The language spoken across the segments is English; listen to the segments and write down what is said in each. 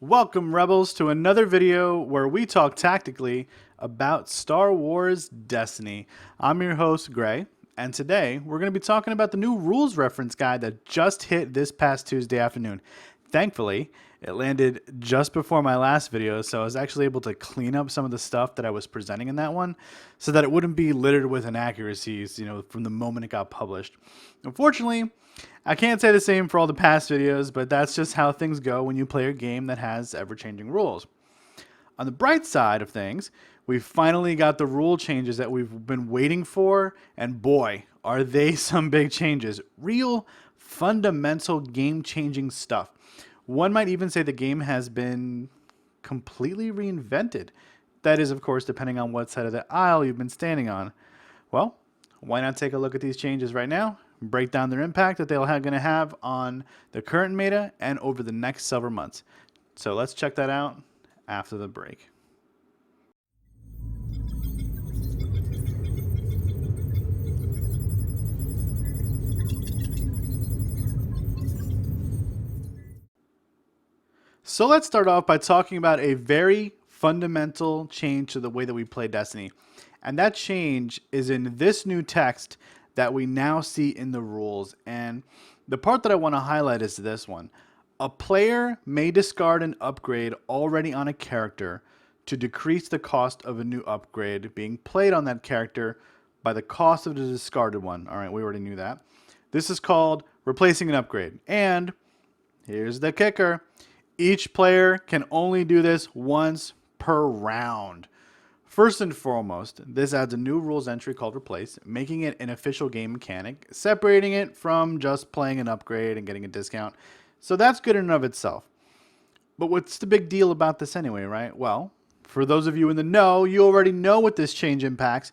Welcome, Rebels, to another video where we talk tactically about Star Wars Destiny. I'm your host, Gray, and today we're going to be talking about the new rules reference guide that just hit this past Tuesday afternoon. Thankfully, it landed just before my last video, so I was actually able to clean up some of the stuff that I was presenting in that one so that it wouldn't be littered with inaccuracies, from the moment it got published. Unfortunately, I can't say the same for all the past videos, but that's just how things go when you play a game that has ever-changing rules. On the bright side of things, we finally got the rule changes that we've been waiting for, and boy, are they some big changes. Real, fundamental, game-changing stuff. One might even say the game has been completely reinvented. That is, of course, depending on what side of the aisle you've been standing on. Well, why not take a look at these changes right now, break down their impact that they're going to have on the current meta and over the next several months. So let's check that out after the break. So let's start off by talking about a very fundamental change to the way that we play Destiny. And that change is in this new text that we now see in the rules. And the part that I want to highlight is this one. A player may discard an upgrade already on a character to decrease the cost of a new upgrade being played on that character by the cost of the discarded one. All right, we already knew that. This is called replacing an upgrade. And here's the kicker. Each player can only do this once per round. First and foremost, this adds a new rules entry called Replace, making it an official game mechanic, separating it from just playing an upgrade and getting a discount. So that's good in and of itself. But what's the big deal about this anyway, right? Well, for those of you in the know, you already know what this change impacts.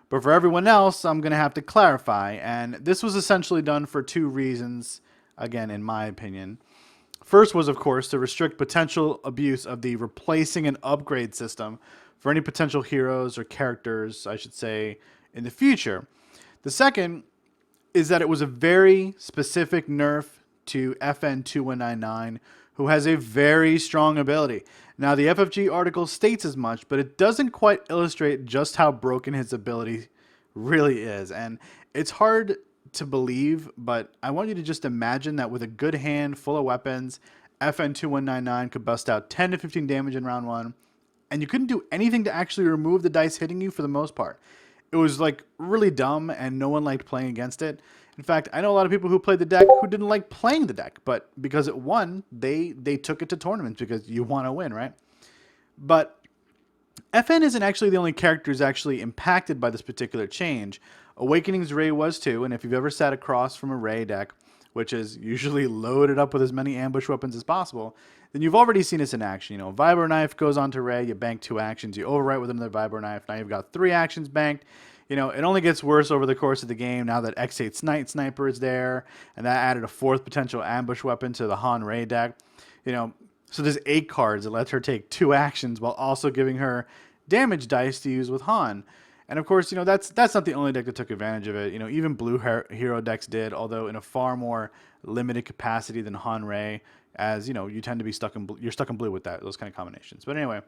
But for everyone else, I'm going to have to clarify. And this was essentially done for two reasons, again, in my opinion. First was, of course, to restrict potential abuse of the replacing an upgrade system for any potential heroes or characters, I should say, in the future. The second is that it was a very specific nerf to FN2199, who has a very strong ability. Now, the FFG article states as much, but it doesn't quite illustrate just how broken his ability really is. And it's hard to believe, but I want you to just imagine that with a good hand full of weapons, FN2199 could bust out 10 to 15 damage in round one, and you couldn't do anything to actually remove the dice hitting you for the most part. It was like really dumb, and no one liked playing against it. In fact, I know a lot of people who played the deck who didn't like playing the deck, but because it won, they took it to tournaments because you want to win, right? But FN isn't actually the only character who's actually impacted by this particular change. Awakening's Ray was too, and if you've ever sat across from a Ray deck, which is usually loaded up with as many ambush weapons as possible, then you've already seen this in action. Vibro Knife goes on to Ray, you bank 2 actions, you overwrite with another Vibro Knife, now you've got 3 actions banked. It only gets worse over the course of the game now that X8 Sniper is there, and that added a 4th potential ambush weapon to the Han Ray deck. So there's 8 cards that lets her take 2 actions while also giving her damage dice to use with Han. And of course, that's not the only deck that took advantage of it. Even blue hero decks did, although in a far more limited capacity than Han Ray, as you tend to be stuck in blue with those kind of combinations. But anyway,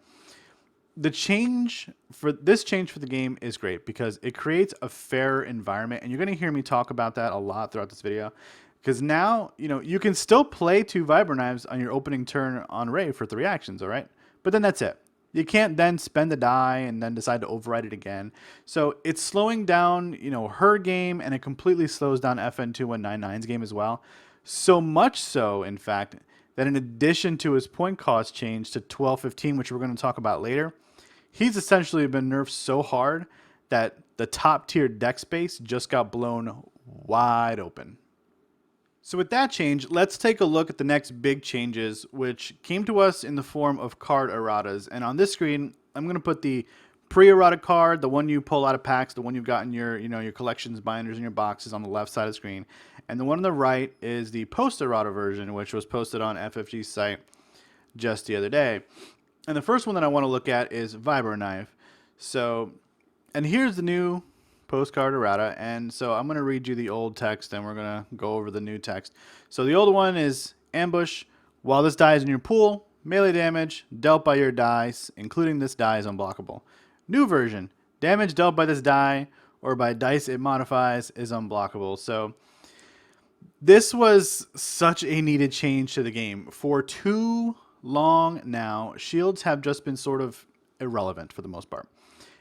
the change for the game is great because it creates a fairer environment, and you're going to hear me talk about that a lot throughout this video. Because now, you can still play 2 Vibro Knives on your opening turn on Ray for 3 actions, all right? But then that's it. You can't then spend the die and then decide to override it again. So it's slowing down, her game, and it completely slows down FN2199's game as well. So much so, in fact, that in addition to his point cost change to 1215, which we're going to talk about later, he's essentially been nerfed so hard that the top tier deck space just got blown wide open. So with that change, let's take a look at the next big changes, which came to us in the form of card erratas. And on this screen, I'm going to put the pre-errata card, the one you pull out of packs, the one you've got in your collections binders and your boxes on the left side of the screen. And the one on the right is the post-errata version, which was posted on FFG's site just the other day. And the first one that I want to look at is Vibro Knife. And here's the new postcard errata, and so I'm going to read you the old text and we're going to go over the new text. So the old one is ambush. While this die is in your pool, melee damage dealt by your dice, including this die, is unblockable. New version, damage dealt by this die or by dice it modifies is unblockable. So this was such a needed change to the game. For too long now, shields have just been sort of irrelevant for the most part.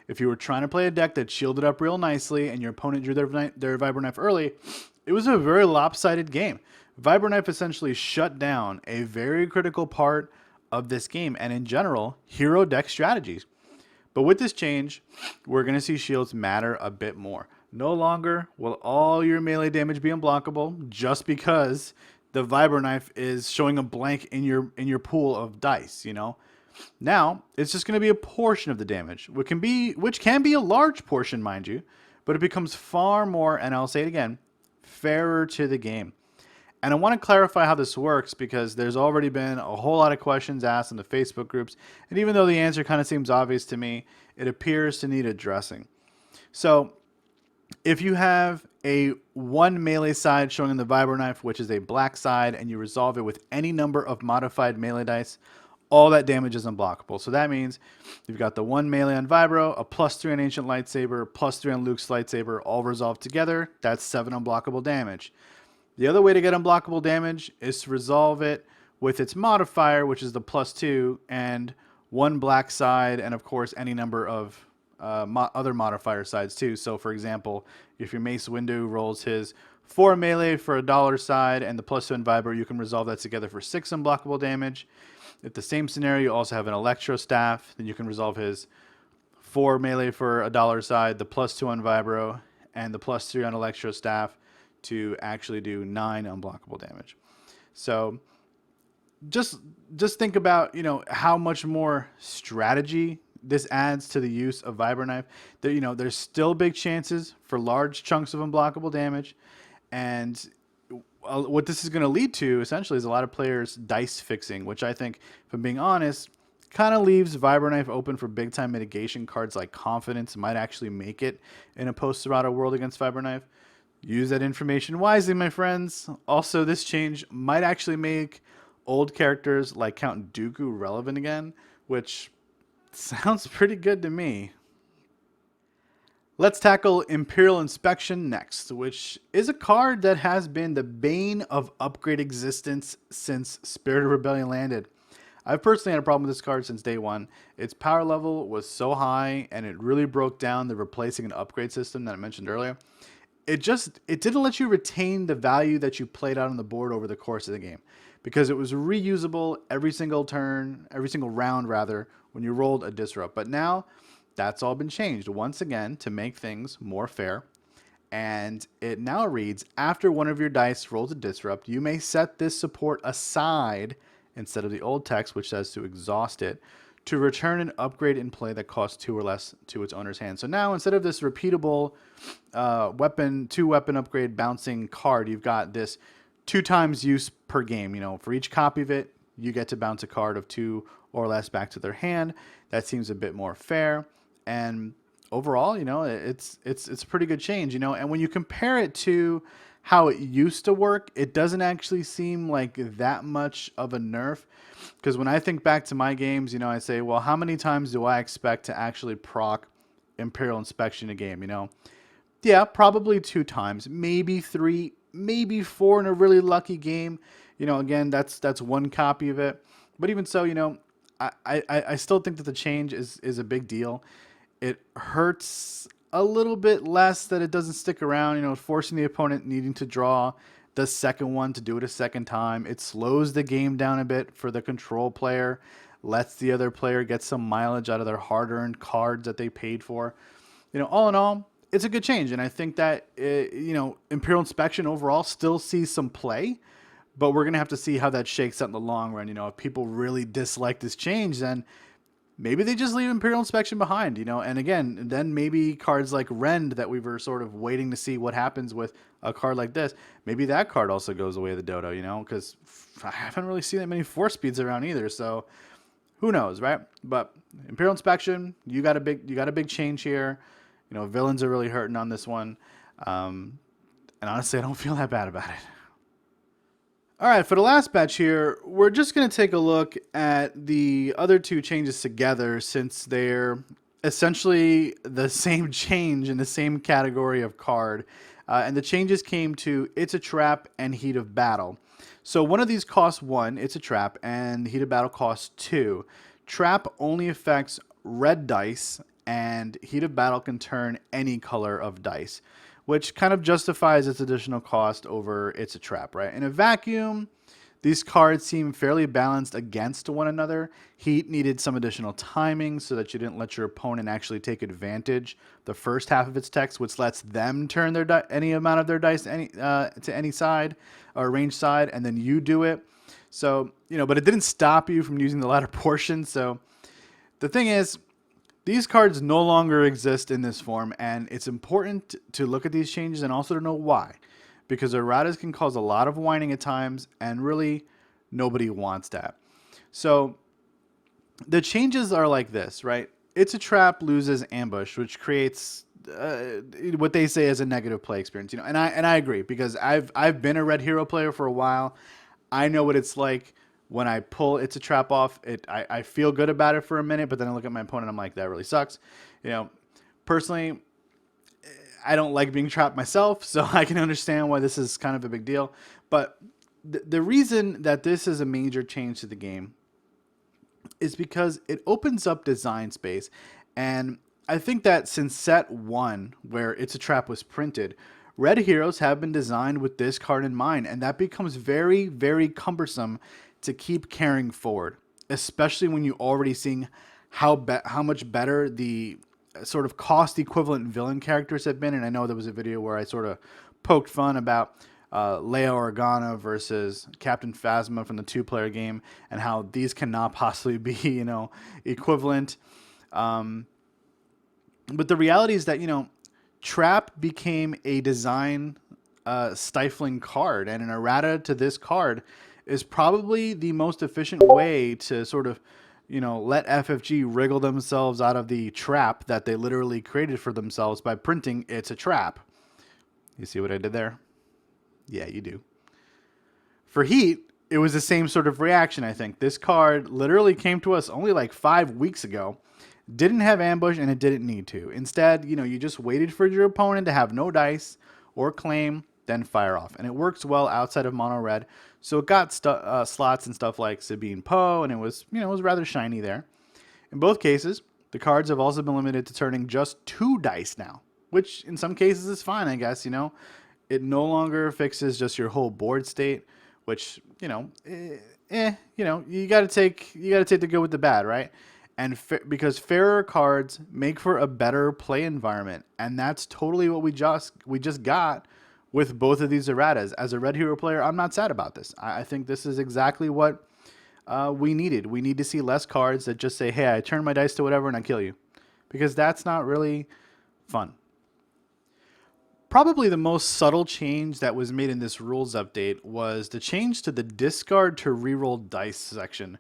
If you were trying to play a deck that shielded up real nicely and your opponent drew their Vibro Knife early, it was a very lopsided game. Vibro Knife essentially shut down a very critical part of this game and in general, hero deck strategies. But with this change, we're going to see shields matter a bit more. No longer will all your melee damage be unblockable just because the Vibro Knife is showing a blank in your pool of dice, you know? Now, it's just going to be a portion of the damage, which can be a large portion, mind you, but it becomes far more, and I'll say it again, fairer to the game. And I want to clarify how this works because there's already been a whole lot of questions asked in the Facebook groups, and even though the answer kind of seems obvious to me, it appears to need addressing. So, if you have a one melee side showing in the Vibro Knife, which is a black side, and you resolve it with any number of modified melee dice, all that damage is unblockable. So that means you've got the one melee on Vibro, a +3 on Ancient Lightsaber, +3 on Luke's Lightsaber, all resolved together. That's 7 unblockable damage. The other way to get unblockable damage is to resolve it with its modifier, which is the +2, and one black side, and of course any number of other modifier sides too. So for example, if your Mace Windu rolls his 4 melee for a dollar side and the +2 on Vibro, you can resolve that together for 6 unblockable damage. If the same scenario, you also have an Electro Staff, then you can resolve his 4 melee for a dollar side, the +2 on Vibro, and the +3 on Electro Staff to actually do 9 unblockable damage. So just think about, you know, how much more strategy this adds to the use of Vibro Knife. There, you know, there's still big chances for large chunks of unblockable damage, and what this is going to lead to essentially is a lot of players dice fixing, which I think, if I'm being honest, kind of leaves Vibro Knife open for big time mitigation. Cards like Confidence might actually make it in a post-Serrato world against Vibro Knife. Use that information wisely, my friends. Also, this change might actually make old characters like Count Dooku relevant again, which sounds pretty good to me. Let's tackle Imperial Inspection next, which is a card that has been the bane of upgrade existence since Spirit of Rebellion landed. I've personally had a problem with this card since day one. Its power level was so high, and it really broke down the replacing and upgrade system that I mentioned earlier. It didn't let you retain the value that you played out on the board over the course of the game, because it was reusable every single turn, every single round rather, when you rolled a disrupt. But now, that's all been changed once again to make things more fair. And it now reads, after one of your dice rolls a disrupt, you may set this support aside instead of the old text, which says to exhaust it, to return an upgrade in play that costs 2 or less to its owner's hand. So now, instead of this repeatable two weapon upgrade bouncing card, you've got this 2 times use per game. You know, for each copy of it, you get to bounce a card of 2 or less back to their hand. That seems a bit more fair. And overall, you know, it's a pretty good change, you know. And when you compare it to how it used to work, it doesn't actually seem like that much of a nerf. Because when I think back to my games, you know, I say, well, how many times do I expect to actually proc Imperial Inspection a game, you know? Yeah, probably 2 times, maybe 3, maybe 4 in a really lucky game. You know, again, that's 1 copy of it. But even so, you know, I still think that the change is a big deal. It hurts a little bit less that it doesn't stick around, you know, forcing the opponent needing to draw the second one to do it a second time. It slows the game down a bit for the control player, lets the other player get some mileage out of their hard-earned cards that they paid for. You know, all in all, it's a good change, and I think that, you know, Imperial Inspection overall still sees some play, but we're going to have to see how that shakes out in the long run. You know, if people really dislike this change, then maybe they just leave Imperial Inspection behind, you know. And again, then maybe cards like Rend that we were sort of waiting to see what happens with a card like this, maybe that card also goes away the dodo, you know, because I haven't really seen that many 4-speeds around either. So who knows, right? But Imperial Inspection, you got a big change here. You know, villains are really hurting on this one. And honestly, I don't feel that bad about it. All right, for the last batch here, we're just going to take a look at the other two changes together since they're essentially the same change in the same category of card. And the changes came to It's a Trap and Heat of Battle. So one of these costs 1, It's a Trap, and Heat of Battle costs 2. Trap only affects red dice, and Heat of Battle can turn any color of dice, which kind of justifies its additional cost over It's a Trap, right? In a vacuum, these cards seem fairly balanced against one another. Heat needed some additional timing so that you didn't let your opponent actually take advantage the first half of its text, which lets them turn their any amount of their dice to any side or range side, and then you do it. So, but it didn't stop you from using the latter portion. So the thing is, these cards no longer exist in this form, and it's important to look at these changes and also to know why. Because erratas can cause a lot of whining at times, and really, nobody wants that. So, the changes are like this, right? It's a Trap loses Ambush, which creates what they say is a negative play experience. And I agree, because I've been a red hero player for a while. I know what it's like. When I pull It's a Trap off, I feel good about it for a minute, but then I look at my opponent, I'm like, that really sucks. Personally, I don't like being trapped myself, so I can understand why this is kind of a big deal. But the reason that this is a major change to the game is because it opens up design space. And I think that since set 1, where It's a Trap was printed, red heroes have been designed with this card in mind, and that becomes very, very cumbersome to keep carrying forward, especially when you're already seeing how much better the sort of cost equivalent villain characters have been. And I know there was a video where I sort of poked fun about Leia Organa versus Captain Phasma from the 2-player game, and how these cannot possibly be, equivalent. But the reality is that, Trap became a design stifling card, and an errata to this card is probably the most efficient way to sort of, let FFG wriggle themselves out of the trap that they literally created for themselves by printing It's a Trap. You see what I did there? Yeah, you do. For Heat, it was the same sort of reaction, I think. This card literally came to us only like 5 weeks ago. Didn't have Ambush, and it didn't need to. Instead, you just waited for your opponent to have no dice or claim, then fire off. And it works well outside of mono red. So it got slots and stuff like Sabine Poe, and it was, it was rather shiny there. In both cases, the cards have also been limited to turning just 2 dice now, which in some cases is fine, I guess. It no longer fixes just your whole board state, which, you got to take the good with the bad, right? And because fairer cards make for a better play environment, and that's totally what we just got with both of these erratas. As a red hero player, I'm not sad about this. I think this is exactly what we needed. We need to see less cards that just say, hey, I turn my dice to whatever and I kill you. Because that's not really fun. Probably the most subtle change that was made in this rules update was the change to the discard to reroll dice section.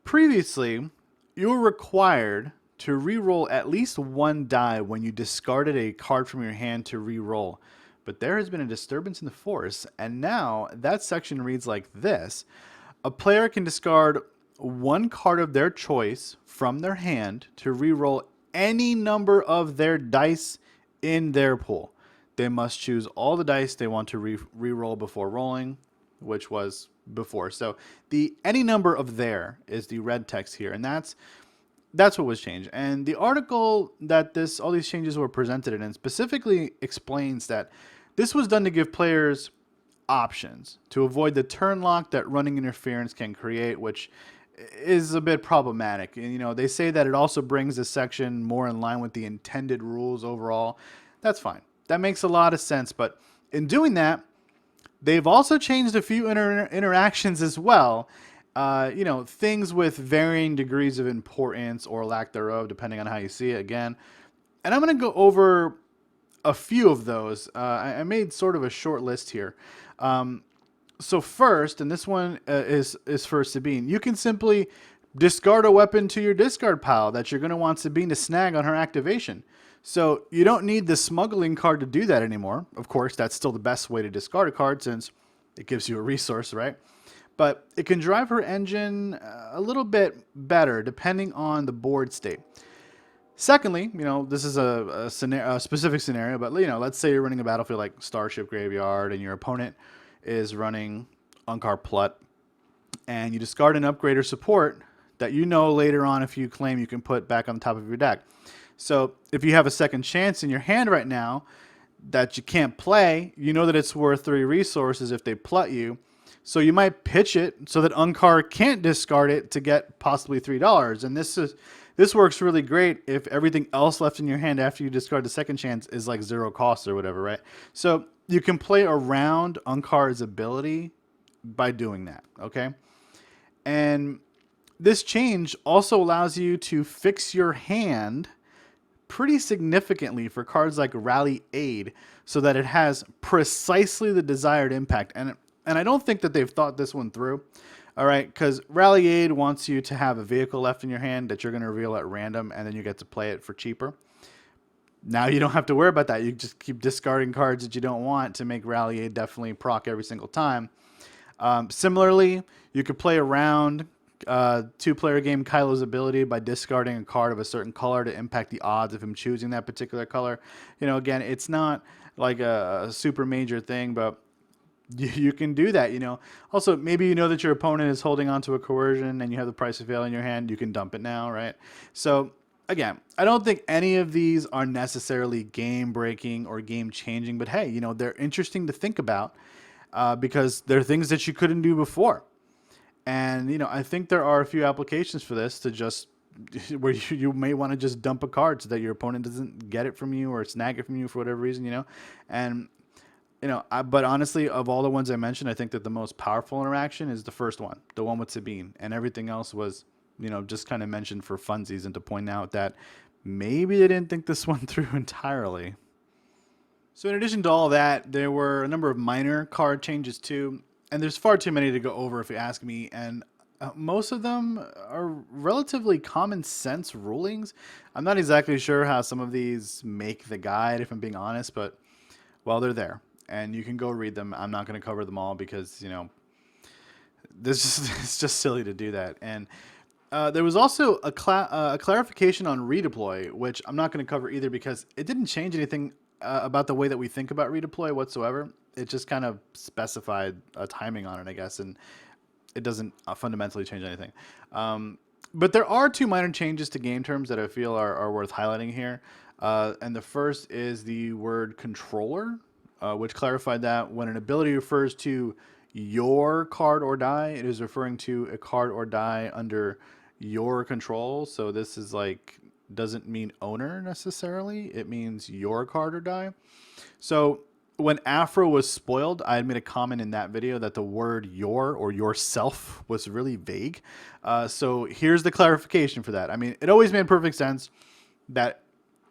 Previously, you were required to reroll at least 1 die when you discarded a card from your hand to reroll. But there has been a disturbance in the force, and now that section reads like this. A player can discard 1 card of their choice from their hand to reroll any number of their dice in their pool. They must choose all the dice they want to reroll before rolling, which was before. So the any number of there is the red text here, and that's what was changed. And the article that all these changes were presented in specifically explains that this was done to give players options to avoid the turn lock that running interference can create, which is a bit problematic. And they say that it also brings this section more in line with the intended rules overall. That's fine. That makes a lot of sense. But in doing that, they've also changed a few interactions as well. Things with varying degrees of importance or lack thereof, depending on how you see it again. And I'm going to go over a few of those. I made sort of a short list here. So first, and this one is for Sabine, you can simply discard a weapon to your discard pile that you're going to want Sabine to snag on her activation. So you don't need the smuggling card to do that anymore. Of course, that's still the best way to discard a card, since it gives you a resource, right? But it can drive her engine a little bit better depending on the board state. Secondly, this is a specific scenario, but let's say you're running a battlefield like Starship Graveyard, and your opponent is running Unkar Plut, and you discard an upgrade or support that later on, if you claim, you can put back on the top of your deck. So if you have a second chance in your hand right now that you can't play, you know that it's worth 3 resources if they Plut you. So you might pitch it so that Unkar can't discard it to get possibly $3. And this works really great if everything else left in your hand after you discard the second chance is like 0 cost or whatever, right? So you can play around Unkar's ability by doing that, okay? And this change also allows you to fix your hand pretty significantly for cards like Rally Aid so that it has precisely the desired impact. And I don't think that they've thought this one through. All right, because Rally Aid wants you to have a vehicle left in your hand that you're going to reveal at random, and then you get to play it for cheaper. Now you don't have to worry about that. You just keep discarding cards that you don't want to make Rally Aid definitely proc every single time. Similarly, you could play around 2-player game Kylo's ability by discarding a card of a certain color to impact the odds of him choosing that particular color. Again, it's not like a super major thing, but you can do that, Also, maybe that your opponent is holding on to a coercion and you have the Price of Fail in your hand. You can dump it now, right? So, again, I don't think any of these are necessarily game-breaking or game-changing. But, hey, they're interesting to think about because they're things that you couldn't do before. And, I think there are a few applications for this to just where you may want to just dump a card so that your opponent doesn't get it from you or snag it from you for whatever reason, And but honestly, of all the ones I mentioned, I think that the most powerful interaction is the first one, the one with Sabine, and everything else was, just kind of mentioned for funsies and to point out that maybe they didn't think this one through entirely. So in addition to all that, there were a number of minor card changes too, and there's far too many to go over if you ask me, and most of them are relatively common sense rulings. I'm not exactly sure how some of these make the guide, if I'm being honest, but, well, they're there. And you can go read them. I'm not going to cover them all because, it's just silly to do that. And there was also a clarification on redeploy, which I'm not going to cover either because it didn't change anything about the way that we think about redeploy whatsoever. It just kind of specified a timing on it, I guess, and it doesn't fundamentally change anything. But there are 2 minor changes to game terms that I feel are worth highlighting here. And the first is the word controller, which clarified that when an ability refers to your card or die, it is referring to a card or die under your control. So this is doesn't mean owner necessarily. It means your card or die. So when Afro was spoiled, I had made a comment in that video that the word your or yourself was really vague. So here's the clarification for that. I mean, it always made perfect sense that,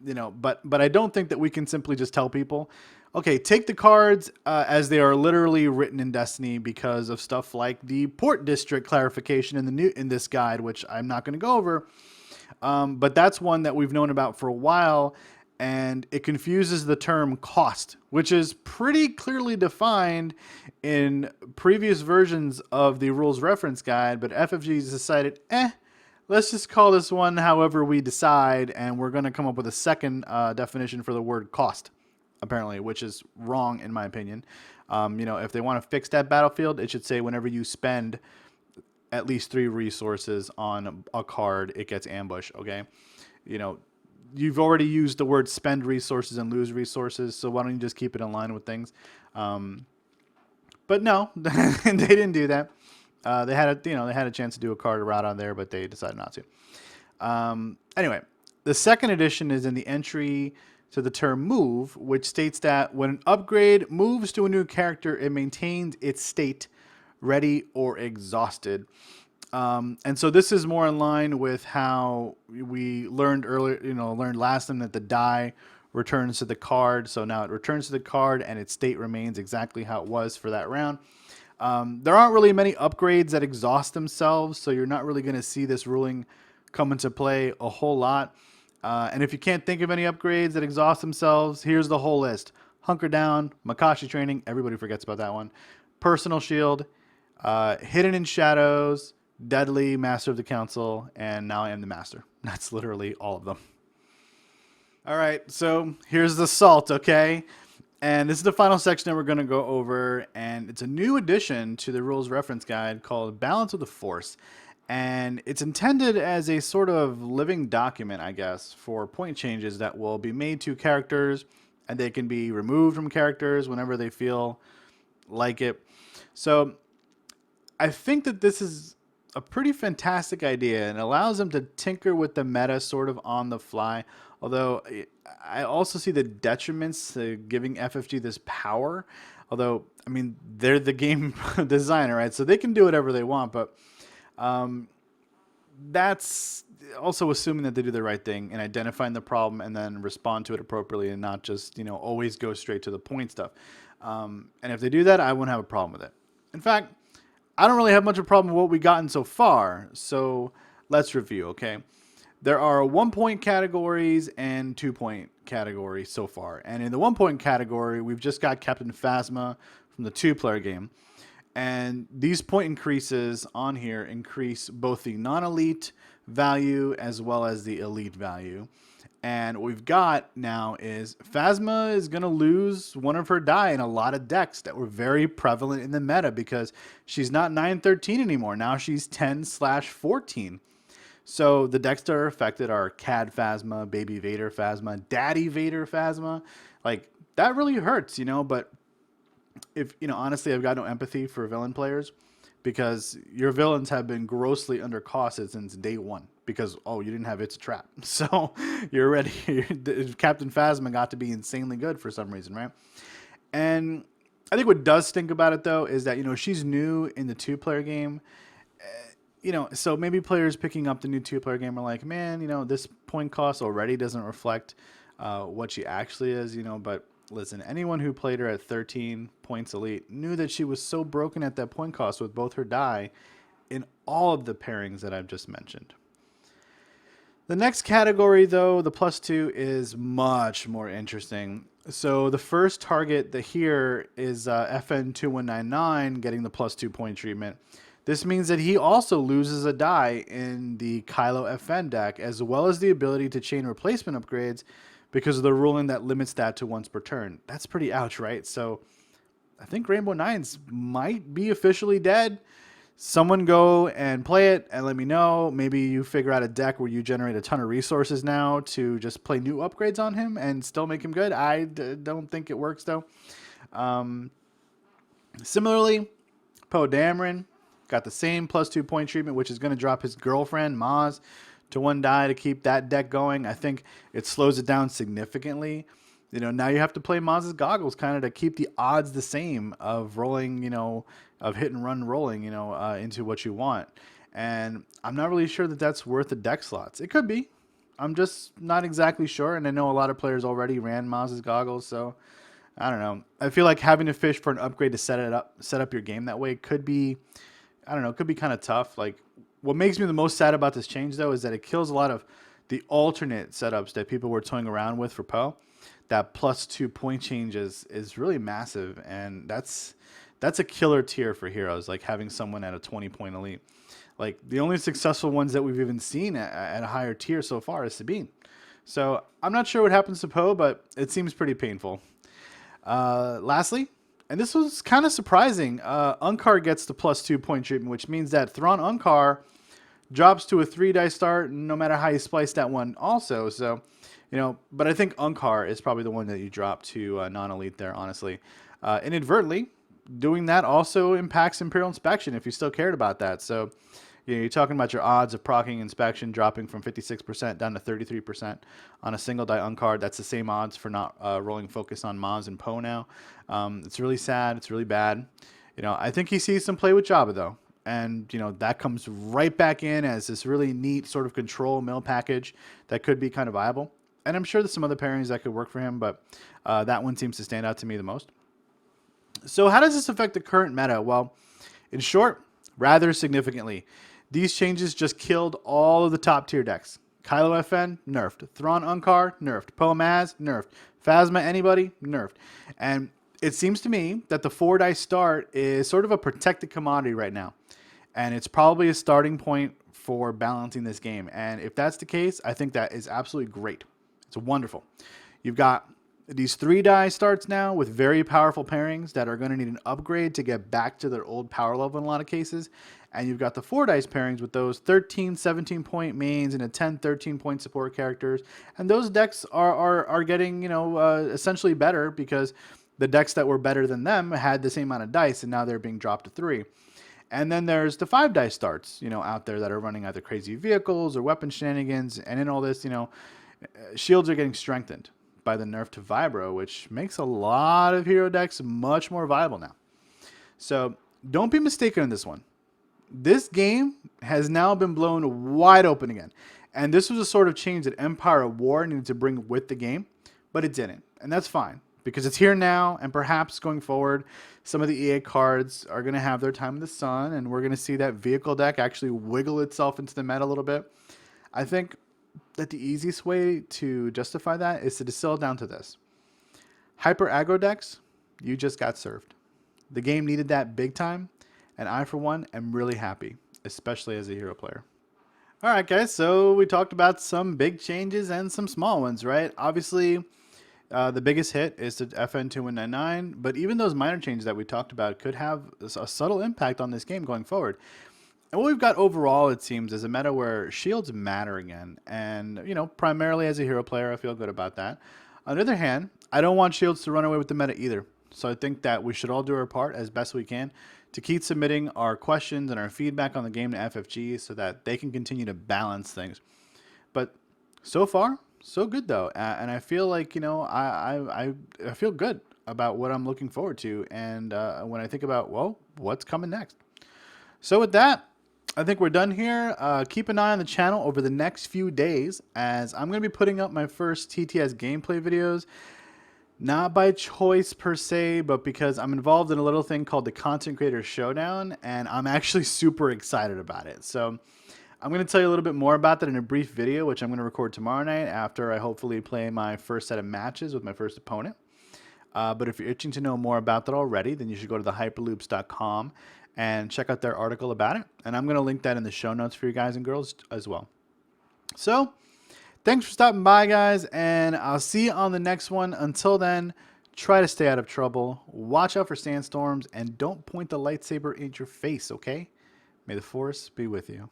but I don't think that we can simply just tell people, okay, take the cards as they are literally written in Destiny because of stuff like the port district clarification in this guide, which I'm not going to go over. But that's one that we've known about for a while, and it confuses the term cost, which is pretty clearly defined in previous versions of the rules reference guide. But FFG's decided, let's just call this one however we decide, and we're going to come up with a second definition for the word cost, apparently, which is wrong in my opinion. If they want to fix that battlefield, it should say whenever you spend at least 3 resources on a card, it gets ambushed, okay? You've already used the word spend resources and lose resources, so why don't you just keep it in line with things? But no, they didn't do that. They had a chance to do a card route on there, but they decided not to. Anyway, the second edition is in the entry to the term move, which states that when an upgrade moves to a new character, it maintains its state ready or exhausted. And so this is more in line with how we learned earlier, learned last time that the die returns to the card. So now it returns to the card and its state remains exactly how it was for that round. There aren't really many upgrades that exhaust themselves, so you're not really going to see this ruling come into play a whole lot. And if you can't think of any upgrades that exhaust themselves, here's the whole list. Hunker Down, Makashi Training, everybody forgets about that one. Personal Shield, Hidden in Shadows, Deadly, Master of the Council, and Now I Am the Master. That's literally all of them. All right, so here's the salt, okay? And this is the final section that we're going to go over, and it's a new addition to the rules reference guide called Balance of the Force. And it's intended as a sort of living document, I guess, for point changes that will be made to characters, and they can be removed from characters whenever they feel like it. So I think that this is a pretty fantastic idea and allows them to tinker with the meta sort of on the fly. Although I also see the detriments to giving FFG this power. Although, I mean, they're the game designer, right? So they can do whatever they want. But that's also assuming that they do the right thing and identifying the problem and then respond to it appropriately and not just, always go straight to the point stuff. And if they do that, I won't have a problem with it. In fact, I don't really have much of a problem with what we've gotten so far. So let's review, okay? There are 1-point categories and 2-point categories so far. And in the 1-point category, we've just got Captain Phasma from the 2-player game. And these point increases on here increase both the non-elite value as well as the elite value. And what we've got now is Phasma is going to lose one of her die in a lot of decks that were very prevalent in the meta because she's not 9/13 anymore. Now she's 10/14. So the decks that are affected are Cad Phasma, Baby Vader Phasma, Daddy Vader Phasma. Like, that really hurts, but if, honestly, I've got no empathy for villain players because your villains have been grossly undercosted since day one because, you didn't have It's a Trap. So you're ready. Captain Phasma got to be insanely good for some reason, right? And I think what does stink about it, though, is that, she's new in the 2-player game. So maybe players picking up the new 2-player game are like, man, this point cost already doesn't reflect what she actually is, but listen, anyone who played her at 13 points elite knew that she was so broken at that point cost with both her die in all of the pairings that I've just mentioned. The next category, though, the +2, is much more interesting. So the first target here is FN2199 getting the +2 point treatment. This means that he also loses a die in the Kylo FN deck, as well as the ability to chain replacement upgrades because of the ruling that limits that to once per turn. That's pretty ouch, right? So I think Rainbow Nines might be officially dead. Someone go and play it and let me know. Maybe you figure out a deck where you generate a ton of resources now to just play new upgrades on him and still make him good. I don't think it works, though. Similarly, Poe Dameron got the same +2 point treatment, which is going to drop his girlfriend, Maz, to 1 die to keep that deck going. I think it slows it down significantly. Now you have to play Maz's Goggles kind of to keep the odds the same of rolling, of hit and run rolling, into what you want. And I'm not really sure that that's worth the deck slots. It could be. I'm just not exactly sure. And I know a lot of players already ran Maz's Goggles, so I don't know. I feel like having to fish for an upgrade to set up your game that way could be, I don't know, it could be kind of tough. Like, what makes me the most sad about this change, though, is that it kills a lot of the alternate setups that people were toying around with for Poe. That +2 point change is really massive, and that's a killer tier for heroes, like having someone at a 20-point elite. Like, the only successful ones that we've even seen at a higher tier so far is Sabine. So I'm not sure what happens to Poe, but it seems pretty painful. Lastly, and this was kind of surprising, Unkar gets the +2 point treatment, which means that Thrawn Unkar drops to a 3-die start no matter how you splice that one also. So, but I think Unkar is probably the one that you drop to non-elite there, honestly. Inadvertently, doing that also impacts Imperial Inspection if you still cared about that. So, you're talking about your odds of proccing Inspection dropping from 56% down to 33% on a single die Unkar. That's the same odds for not rolling focus on Maz and Poe now. It's really sad. It's really bad. I think he sees some play with Jabba, though. And, that comes right back in as this really neat sort of control mill package that could be kind of viable. And I'm sure there's some other pairings that could work for him, but that one seems to stand out to me the most. So how does this affect the current meta? Well, in short, rather significantly. These changes just killed all of the top tier decks. Kylo FN, nerfed. Thrawn Unkar, nerfed. Poe Maz, nerfed. Phasma anybody, nerfed. And it seems to me that the 4 dice start is sort of a protected commodity right now. And it's probably a starting point for balancing this game. And if that's the case, I think that is absolutely great. It's wonderful. You've got these 3 die starts now with very powerful pairings that are going to need an upgrade to get back to their old power level in a lot of cases. And you've got the 4 dice pairings with those 13, 17 point mains and a 10, 13 point support characters. And those decks are getting, essentially better because the decks that were better than them had the same amount of dice and now they're being dropped to 3. And then there's the 5 dice starts, out there that are running either crazy vehicles or weapon shenanigans. And in all this, shields are getting strengthened by the nerf to Vibro, which makes a lot of hero decks much more viable now. So don't be mistaken in this one. This game has now been blown wide open again. And this was a sort of change that Empire of War needed to bring with the game, but it didn't. And that's fine because it's here now, and perhaps going forward, some of the EA cards are going to have their time in the sun, and we're going to see that vehicle deck actually wiggle itself into the meta a little bit. I think that the easiest way to justify that is to distill it down to this. Hyper aggro decks, you just got served. The game needed that big time, and I, for one, am really happy, especially as a hero player. All right, guys, so we talked about some big changes and some small ones, right? Obviously, the biggest hit is to FN2199, but even those minor changes that we talked about could have a subtle impact on this game going forward. And what we've got overall, it seems, is a meta where shields matter again. And, primarily as a hero player, I feel good about that. On the other hand, I don't want shields to run away with the meta either. So I think that we should all do our part as best we can to keep submitting our questions and our feedback on the game to FFG so that they can continue to balance things. But so far, so good though. And I feel like, I feel good about what I'm looking forward to. And when I think about, well, what's coming next? So with that, I think we're done here. Keep an eye on the channel over the next few days as I'm going to be putting up my first TTS gameplay videos. Not by choice per se, but because I'm involved in a little thing called the Content Creator Showdown, and I'm actually super excited about it. So I'm going to tell you a little bit more about that in a brief video, which I'm going to record tomorrow night after I hopefully play my first set of matches with my first opponent. But if you're itching to know more about that already, then you should go to thehyperloops.com and check out their article about it. And I'm going to link that in the show notes for you guys and girls as well. So thanks for stopping by, guys, and I'll see you on the next one. Until then, try to stay out of trouble, watch out for sandstorms, and don't point the lightsaber at your face, okay? May the Force be with you.